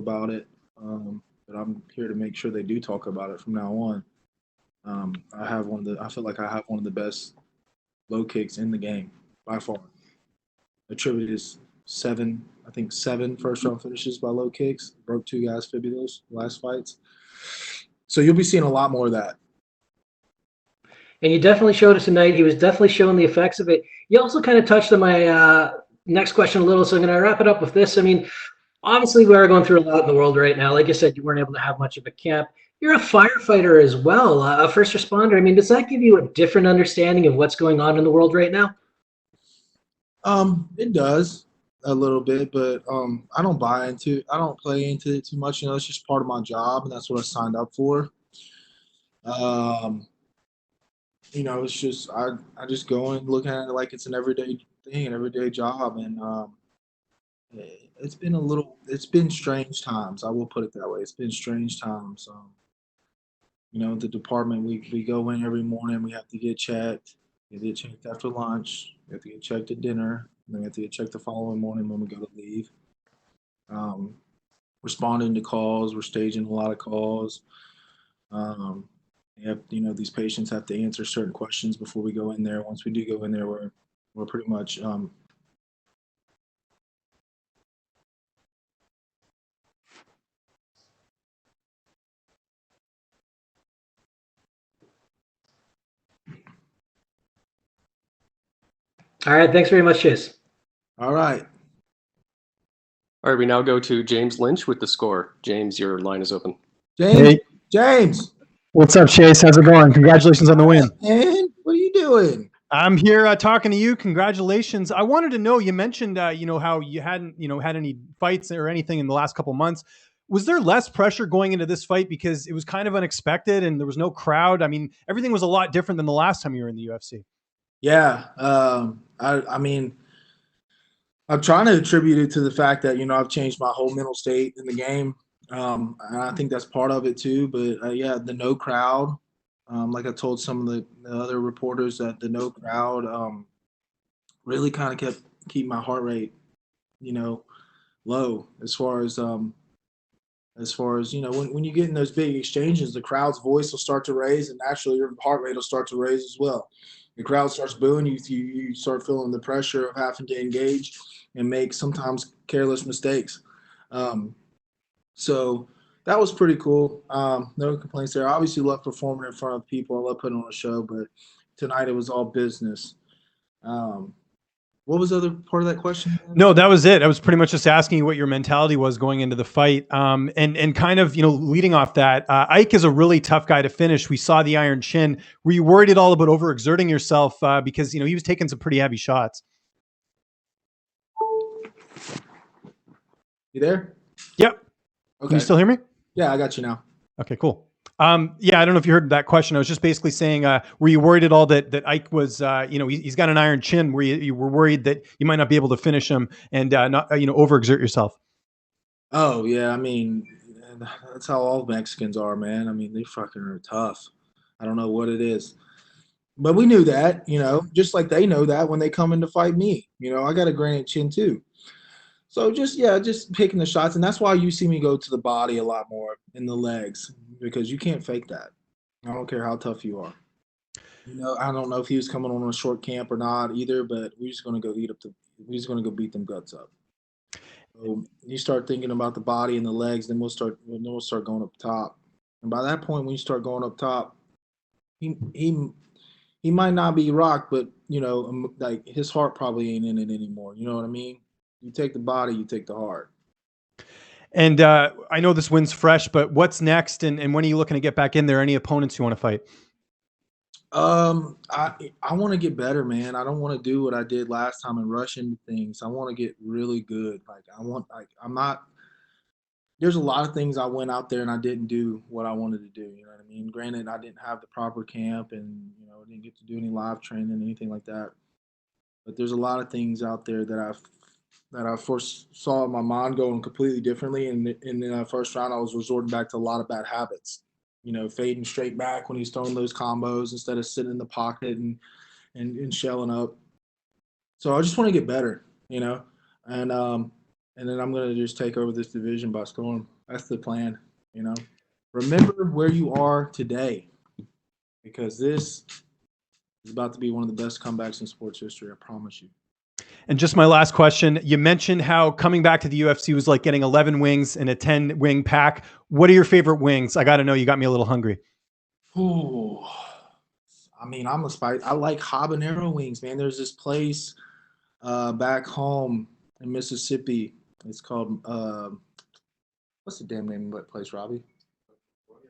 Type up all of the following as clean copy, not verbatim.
about it, but I'm here to make sure they do talk about it from now on. I feel like I have one of the best low kicks in the game by far. Attributed seven, I think seven first round finishes by low kicks. Broke two guys' fibulas last fights. So you'll be seeing a lot more of that. And you definitely showed us tonight. He was definitely showing the effects of it. You also kind of touched on my next question a little, so I'm going to wrap it up with this. I mean, obviously, we are going through a lot in the world right now. Like I said, you weren't able to have much of a camp. You're a firefighter as well, a first responder. I mean, does that give you a different understanding of what's going on in the world right now? It does a little bit, but I don't I don't play into it too much. It's just part of my job, and that's what I signed up for. Um, it's just I just go and look at it like it's an everyday thing, an everyday job, and it's been strange times. I will put it that way. It's been strange times. The department we go in every morning. We have to get checked. We get checked after lunch. We have to get checked at dinner. And then we have to get checked the following morning when we go to leave. Um, Responding to calls. We're staging a lot of calls. Um, these patients have to answer certain questions before we go in there. Once we do go in there, we're pretty much All right. Thanks very much, Chase. all right. All right, we now go to James Lynch with the score. James, your line is open. James. What's up, Chase? How's it going? Congratulations on the win. Man, what are you doing? I'm here talking to you. Congratulations. I wanted to know, you mentioned, how you hadn't, had any fights or anything in the last couple of months. Was there less pressure going into this fight because it was kind of unexpected and there was no crowd? I mean, everything was a lot different than the last time you were in the UFC. Yeah. I mean, I'm trying to attribute it to the fact that, I've changed my whole mental state in the game. And I think that's part of it too. But yeah, the no crowd, like I told some of the other reporters, that the no crowd really kind of keep my heart rate, low as far as when you get in those big exchanges, the crowd's voice will start to raise, and naturally your heart rate will start to raise as well. The crowd starts booing, you start feeling the pressure of having to engage and make sometimes careless mistakes. So that was pretty cool. No complaints there. I obviously love performing in front of people. I love putting on a show, but tonight it was all business. What was the other part of that question? No, that was it. I was pretty much just asking you what your mentality was going into the fight. And kind of, leading off that, Ike is a really tough guy to finish. We saw the iron chin. Were you worried at all about overexerting yourself? Because, he was taking some pretty heavy shots. You there? Yep. Okay. Can you still hear me? Yeah, I got you now. Okay, cool. Yeah, I don't know if you heard that question. I was just basically saying, were you worried at all that Ike was, he's got an iron chin, where you were worried that you might not be able to finish him and not, overexert yourself? Oh yeah, I mean, that's how all Mexicans are, man. I mean, they fucking are tough. I don't know what it is, but we knew that, just like they know that when they come in to fight me. I got a granite chin too. So just picking the shots, and that's why you see me go to the body a lot more in the legs, because you can't fake that. I don't care how tough you are. I don't know if he was coming on a short camp or not either, but we're just gonna go beat them guts up. So you start thinking about the body and the legs, then we'll start going up top. And by that point, when you start going up top, he might not be rocked, but like his heart probably ain't in it anymore. You know what I mean? You take the body, you take the heart. And I know this win's fresh, but what's next? And when are you looking to get back in there? Any opponents you want to fight? I want to get better, man. I don't want to do what I did last time and rush into things. I want to get really good. I'm not. There's a lot of things I went out there and I didn't do what I wanted to do. You know what I mean? Granted, I didn't have the proper camp and didn't get to do any live training, anything like that. But there's a lot of things out there that I first saw in my mind going completely differently. And in the first round, I was resorting back to a lot of bad habits. Fading straight back when he's throwing those combos instead of sitting in the pocket and shelling up. So I just want to get better, and and then I'm gonna just take over this division by storm. That's the plan. You know, remember where you are today, because this is about to be one of the best comebacks in sports history. I promise you. And just my last question, you mentioned how coming back to the UFC was like getting 11 wings in a 10 wing pack. What are your favorite wings? I got to know, you got me a little hungry. Ooh, I mean, I'm a spice. I like habanero wings, man. There's this place back home in Mississippi. It's called what's the damn name of that place, Robbie?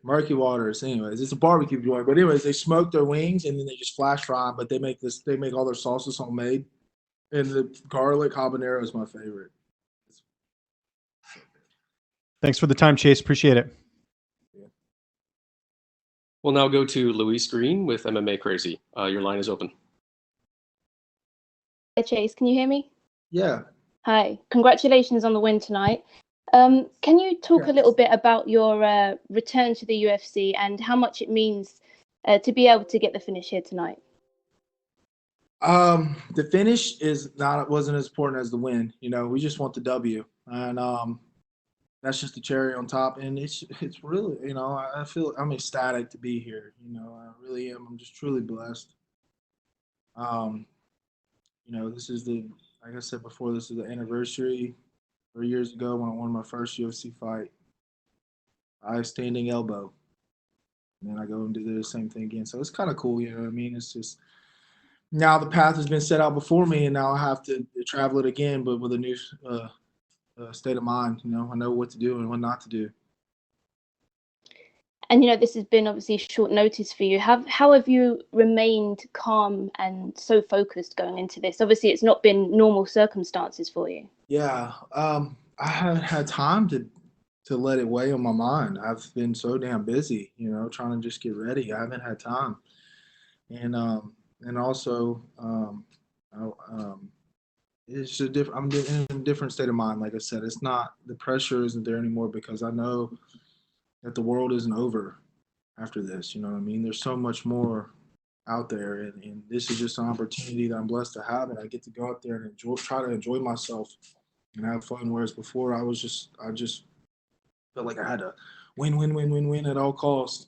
Murky Waters. Anyways, it's a barbecue joint. But anyways, they smoke their wings and then they just flash fry them. But they make this. They make all their sauces homemade, and the garlic habanero is my favorite. Thanks for the time, Chase. Appreciate it. We'll now go to Luis Green with MMA Crazy. Your line is open. Hi, Chase. Can you hear me? Yeah. Hi. Congratulations on the win tonight. Can you talk a little bit about your return to the UFC and how much it means to be able to get the finish here tonight? The finish wasn't as important as the win. You know, we just want the W, and that's just the cherry on top. And it's really, you know, I feel I'm ecstatic to be here. You know, I really am. I'm just truly blessed. You know, this is like I said before, this is the anniversary 3 years ago when I won my first UFC fight. I standing elbow, and then I go and do the same thing again. So it's kind of cool, you know what I mean? It's just now the path has been set out before me, and now I have to travel it again, but with a new state of mind. You know, I know what to do and what not to do. And, you know, this has been obviously short notice for you. How have you remained calm and so focused going into this? Obviously, it's not been normal circumstances for you. Yeah, I haven't had time to let it weigh on my mind. I've been so damn busy, you know, trying to just get ready. I haven't had time, and also, it's just different. I'm in a different state of mind. Like I said, it's not the pressure isn't there anymore because I know that the world isn't over after this. You know what I mean? There's so much more out there, and this is just an opportunity that I'm blessed to have, and I get to go out there and try to enjoy myself and have fun. Whereas before, I just felt like I had to win at all costs,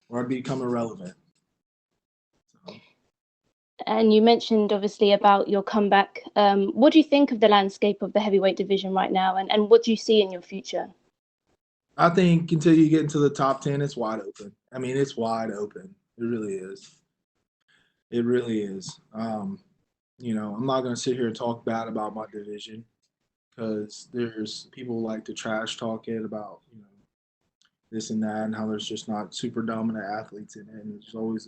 or I'd become irrelevant. So, And you mentioned obviously about your comeback. What do you think of the landscape of the heavyweight division right now, and what do you see in your future? I think until you get into the top 10, it's wide open. I mean, it's wide open. It really is. It really is. You know, I'm not going to sit here and talk bad about my division because there's people who like to trash talk it about, you know, this and that and how there's just not super dominant athletes in it. And there's always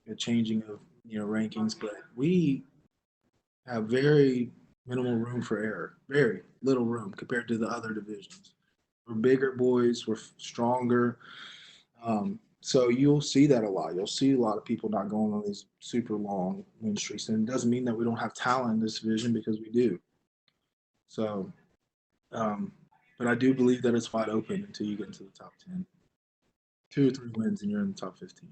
a changing of, you know, rankings. But we have very minimal room for error, very little room compared to the other divisions. We're bigger boys, we're stronger. So you'll see that a lot. You'll see a lot of people not going on these super long win streaks. And it doesn't mean that we don't have talent in this division because we do. So, but I do believe that it's wide open until you get into the top 10. 2 or 3 wins and you're in the top 15.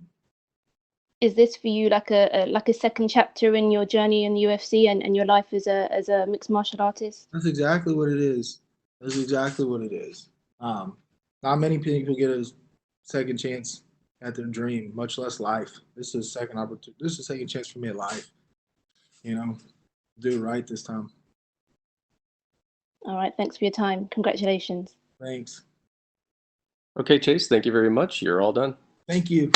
Is this for you like a second chapter in your journey in the UFC and your life as a mixed martial artist? That's exactly what it is. That's exactly what it is. Not many people get a second chance at their dream, much less life. This is a second opportunity. This is a second chance for me at life. You know, do it right this time. All right. Thanks for your time. Congratulations. Thanks. Okay, Chase, thank you very much. You're all done. Thank you.